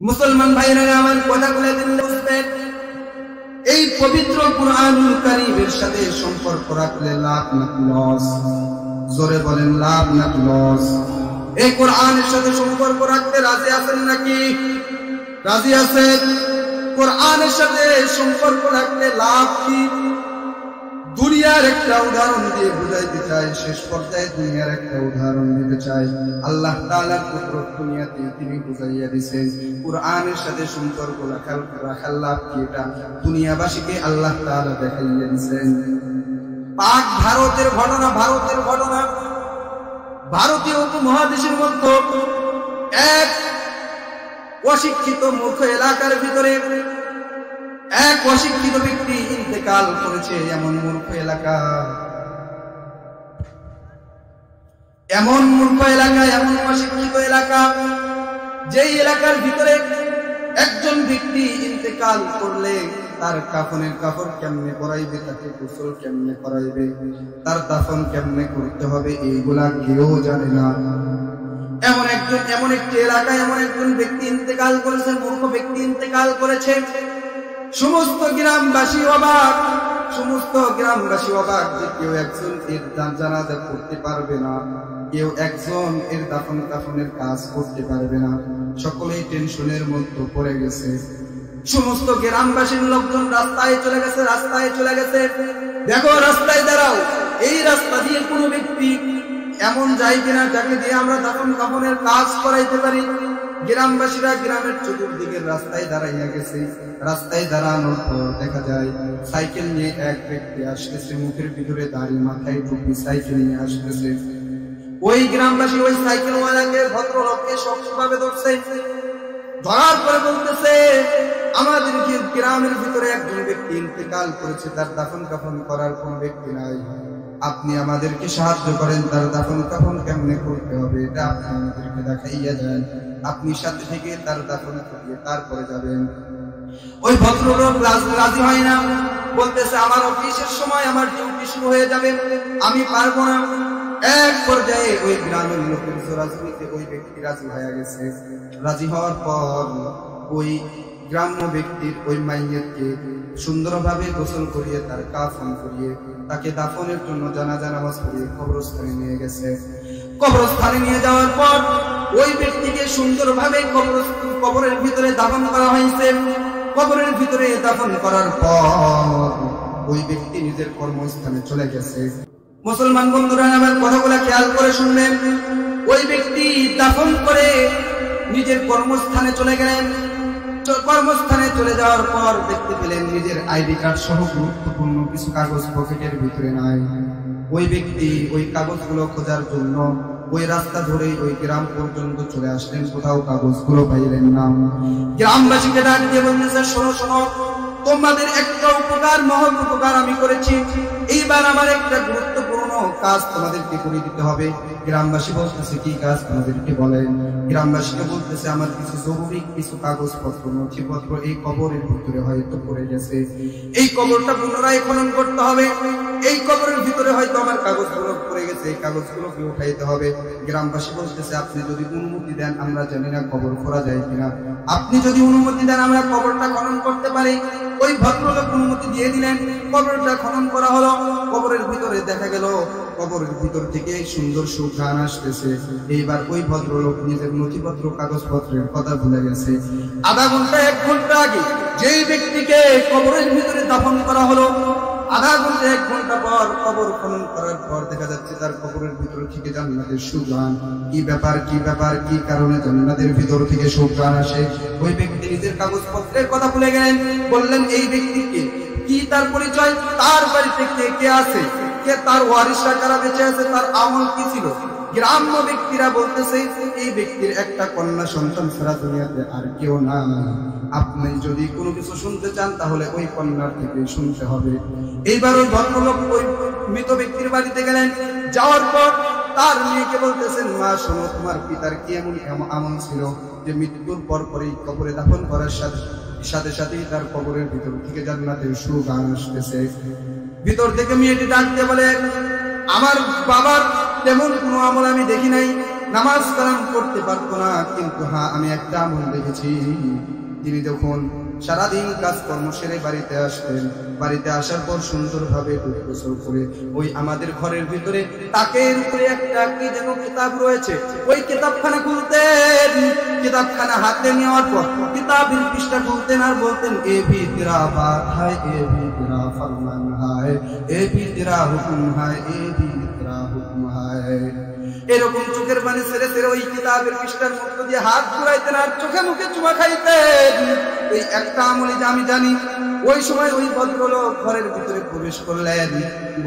মুসলমান ভাইরা আমার কথাগুলো দিলে বুঝবেন, এই পবিত্র কুরআনুল কারীমের সাথে সম্পর্ক রাখলে লাভ না লস। জোরে বলেন লাভ না লস। এই কোরআনের সাথে সম্পর্ক রাখতে রাজি আছেন নাকি? রাজি আছেন? কোরআনের সাথে সম্পর্ক রাখতে লাভ কি? দুনিয়ার একটা উদাহরণ দিয়ে বুঝাইতে চাই, শেষ পর্যায়ে দুনিয়ার একটা উদাহরণ দিতে চাই। আল্লাহ তাআলা কুদরত দুনিয়াতে তিনি বুঝাইয়া দিয়েছেন কোরআনের সাথে সম্পর্ক রাখার লাভ কি, এটা দুনিয়াবাসীকে আল্লাহ তাআলা দেখাইয়া দিয়েছেন। পাক ভারতের ঘটনা, ভারতীয় উপমহাদেশের মধ্যে এক অশিক্ষিত মূর্খ এলাকার ভিতরে এক অশিক্ষিত ব্যক্তি ইন্তেকাল করেছে। এমন মূর্খ এলাকা, এমন অশিক্ষিত এলাকা, যেই এলাকার ভিতরে একজন ব্যক্তি ইন্তেকাল করলে তার কাফনের কাপড় কেমনে পরাইবে, তাকে গোসল কেমনে করাইবে, তার দাফন কেমনে করতে হবে, এইগুলা কেউ জানে না। এমন একটি এলাকায় এমন একজন ব্যক্তি ইন্তেকাল করেছে, মূর্খ ব্যক্তি ইন্তেকাল করেছে। সমস্ত গ্রামবাসী অবাক যে কেউ একজন এর জানাজা করতে পারবে না, কেউ একজন এর দাফন কাফনের কাজ করতে পারবে না। সকলেই টেনশনের মধ্যে পড়ে গেছে। সমস্ত গ্রামবাসীর লোকজন রাস্তায় চলে গেছে। দেখো রাস্তায় দাঁড়াও, এই রাস্তা দিয়ে কোনো ব্যক্তি এমন যায় কিনা যাকে দিয়ে আমরা দাফন কাফনের কাজ করাইতে পারি। গ্রামবাসীরা গ্রামের চতুর্দিকের রাস্তায় দাঁড়াইয়া গেছে। রাস্তায় দাঁড়ানোর পর দেখা যায় সাইকেল নিয়ে এক ব্যক্তি আসতেছে, মুখের ভিতরে দাড়ি, মাথায় টুপি, সাইকেল নিয়ে আসতেছে। ওই গ্রামবাসী ওই সাইকেলওয়ালাকে, ভদ্রলোককে শক্তভাবে ধরছে। ধরার পরে বলতেছে, আমাদের গ্রামের ভিতরে একজন ব্যক্তি ইন্তেকাল করেছে, তার দাফন কাফন করার কোন ব্যক্তি নাই। আপনি আমাদেরকে সাহায্য করেন, তার দাফন কাফন কেমনে করতে হবে এটা আপনি আমাদেরকে দেখাইয়া দেন। আপনি সাথে থেকে তার দাফন করিয়ে তারপরে যাবেন। ওই ভদ্রলোক রাজি হয় না, বলতেছে আমার অফিসের সময়, আমার ডিউটি শুরু হয়ে যাবে, আমি পারবো না। এক পর্যায়ে ওই গ্রামের লোকের জোরাজুরিতে ওই ব্যক্তি রাজি হয়ে গেছে। রাজি হওয়ার পর ওই গ্রাম্য ব্যক্তির ওই মাইয়তকে সুন্দরভাবে গোসল করিয়ে তার কাফন করিয়ে তাকে দাফনের জন্য জানাজা নামাজ পড়িয়ে কবরস্থানে নিয়ে গেছে। কবরস্থানে নিয়ে যাওয়ার পর ওই ব্যক্তিকে সুন্দরভাবে কবরের ভিতরে দাফন করা হয়েছে। কবরের ভিতরে দাফন করার পর ওই ব্যক্তি নিজের কর্মস্থানে চলে গেছে। মুসলমান বন্ধুরা আমার কথাগুলো খেয়াল করে শুনবেন। ওই ব্যক্তি দাফন করে নিজের কর্মস্থানে চলে গেলেন। কর্মস্থানে চলে যাওয়ার পর দেখতে পেলেন নিজের আইডি কার্ড সহ গুরুত্বপূর্ণ কিছু কাগজ পকেটের ভিতরে নাই। ওই ব্যক্তি ওই কাগজগুলো খোঁজার জন্য ওই রাস্তা ধরে ওই গ্রাম পর্যন্ত চলে আসলেন, কোথাও কাগজগুলো পাইলেন না। গ্রামবাসীকে ডাক দিয়ে বলতেছে, শোনো, তোমাদের একটা উপকার, মহৎ উপকার আমি করেছি, এইবার আমার একটা গুরুত্বপূর্ণ কাজ তোমাদেরকে করে দিতে হবে। গ্রামবাসী বলতেছে, কি কাজ তোমাদেরকে বলেন? গ্রামবাসীকে বলতেছে, আমার জরুরি কিছু কাগজপত্র, নথিপত্র এই কবরের ভিতরে হয়তো পড়ে গেছে, এই কবরটা পুনরায় খনন করতে হবে। এই কবরের ভিতরে হয়তো আমার কাগজগুলো পড়ে গেছে, এই কাগজগুলোকে উঠাইতে হবে। গ্রামবাসী বলতেছে, আপনি যদি অনুমতি দেন, আমরা জানি না কবর খোঁড়া যায় কিনা, আপনি যদি অনুমতি দেন আমরা কবরটা খনন করতে পারি। ওই ভদ্রলোক অনুমতি দিয়ে দিলেন, কবরটা খনন করা হলো। কবরের ভিতরে দেখা গেল কবরের ভিতর থেকে সুন্দর সুঘ্রাণ আসতেছে। এইবার ওই ভদ্রলোক নিজের নথিপত্র কাগজপত্রের কথা ভুলে গেছে। আধা ঘন্টা 1 ঘন্টা আগে যেই ব্যক্তিকে কবরের ভিতরে দাফন করা হলো, আধা ঘন্টা 1 ঘন্টা পর কবর খনন করার পর দেখা যাচ্ছে তার কবরের ভিতর থেকে জান্নাতের সুঘ্রাণ। কি ব্যাপার, কি কারণে জান্নাতের ভিতর থেকে সুঘ্রাণ আসে? ওই ব্যক্তি নিজের কাগজপত্রের কথা ভুলে গেলেন। বললেন, এই ব্যক্তিকে কি, তার পরিচয়, তার বাড়িতে কে আছে, কে তার ওয়ারিসরা কারা বেঁচে আছে, তার আমল কি ছিল। গ্রাম্য ব্যক্তিরা বলতেছে, এই ব্যক্তির একটা কন্যা সন্তান ছাড়া দুনিয়াতে আর কেউ না। আপনি যদি কোনো কিছু শুনতে চান তাহলে ওই কন্যার থেকে শুনতে হবে। এইবার ওই ভদ্রলোক ওই মৃত ব্যক্তির বাড়িতে গেলেন। যাওয়ার পর তার মেয়েকে বলতেছেন, মা শোনো, তোমার পিতার কি এমন আমল ছিল যে মৃত্যুর পরই কবরে দাফন করার সাথে সাথেই তার কবরের ভিতর থেকে জান্নাতের সুঘ্রাণ আসতেছে। ভিতর থেকে মেয়েটি ডাকতে বলে, আমার বাবার তেমন কোনো আমল আমি দেখি নাই, নামাজ কালাম করতে পারতো না, কিন্তু হ্যাঁ আমি একটা আমল দেখেছি, তিনি যখন সারাদিন কাজকর্ম সেরে বাড়িতে আসতেন, বাড়িতে আসার পর সুন্দরভাবে গোসল করে ওই আমাদের ঘরের ভিতরে তাকের উপরে একটা কি যেন কিতাব রয়েছে, ওই কিতাবখানা খুলতেন, কিতাবখানা হাতে নেওয়ার পর কিতাবের পৃষ্ঠা খুলতেন আর বলতেন এ ভি তেরা বাত হায়, এ ভি তেরা ফরমান হায়, এ ভি তেরা হুকুম হায়, এ ভি তেরা হুকুম হায়। এরকম চোখের পানি ছেড়ে ছেড়ে ওই কিতাবের পৃষ্ঠার মধ্য দিয়ে হাত ঘুরাইতেন আর চোখে মুখে চুমা খাইতেন। এই একটা আমলে যে আমি জানি, ওই সময় ওই ভদ্রলোক ঘরের ভিতরে প্রবেশ করলেন,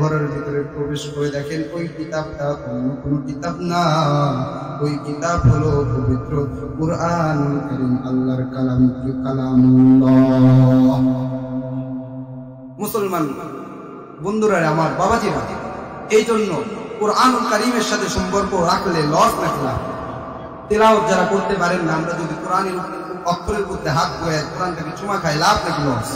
ঘরের ভিতরে প্রবেশ করে দেখেন ওই কিতাবটা অন্য কোনো কিতাব না, ওই কিতাব হলো পবিত্র কুরআন কারীম, আল্লাহর কালাম, কালামুল্লাহ। মুসলমান বন্ধুরা আমার, বাবাজিরা, এই জন্য কুরআনুল কারীমের সাথে সম্পর্ক রাখলে লস রাখলাম। তেলাওয়াত যারা করতে পারেন না, আমরা যদি কোরআনের অক্ষরের মধ্যে হাত ধরে কোরআনটাকে চুমা খাই, লাভ নাকি লস?